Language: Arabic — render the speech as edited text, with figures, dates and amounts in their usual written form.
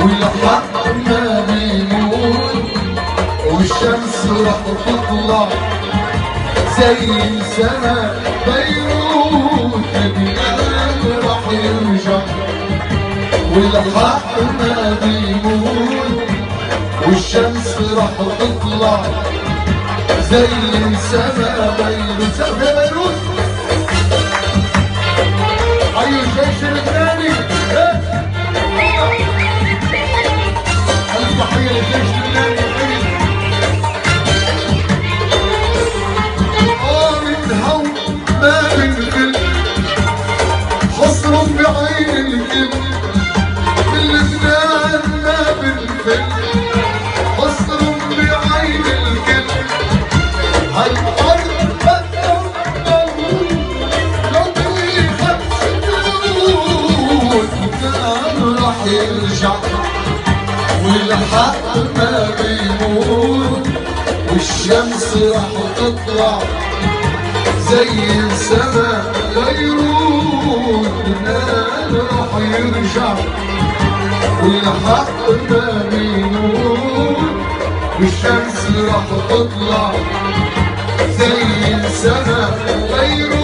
والحق ما بيموت والشمس راح تطلع زي السما بيروت. الجمال راح يرجع والحق ما بيموت والشمس راح تطلع زي السما بيروت. سقف يا بيروت. حيوا الجيش اللبناني. تحية للجيش اللبناني. من هون ما بنفل حصر بعين الكل. من لبنان ما بنفل حصر بعين الكل. هالأرض بتقبل لو بيخد سكوت. كان راح يرجع والحق ما بيموت والشمس راح تطلع زي السما بيروت. النال راح يرجع والحق ما بيموت والشمس راح تطلع زي السما بيروت.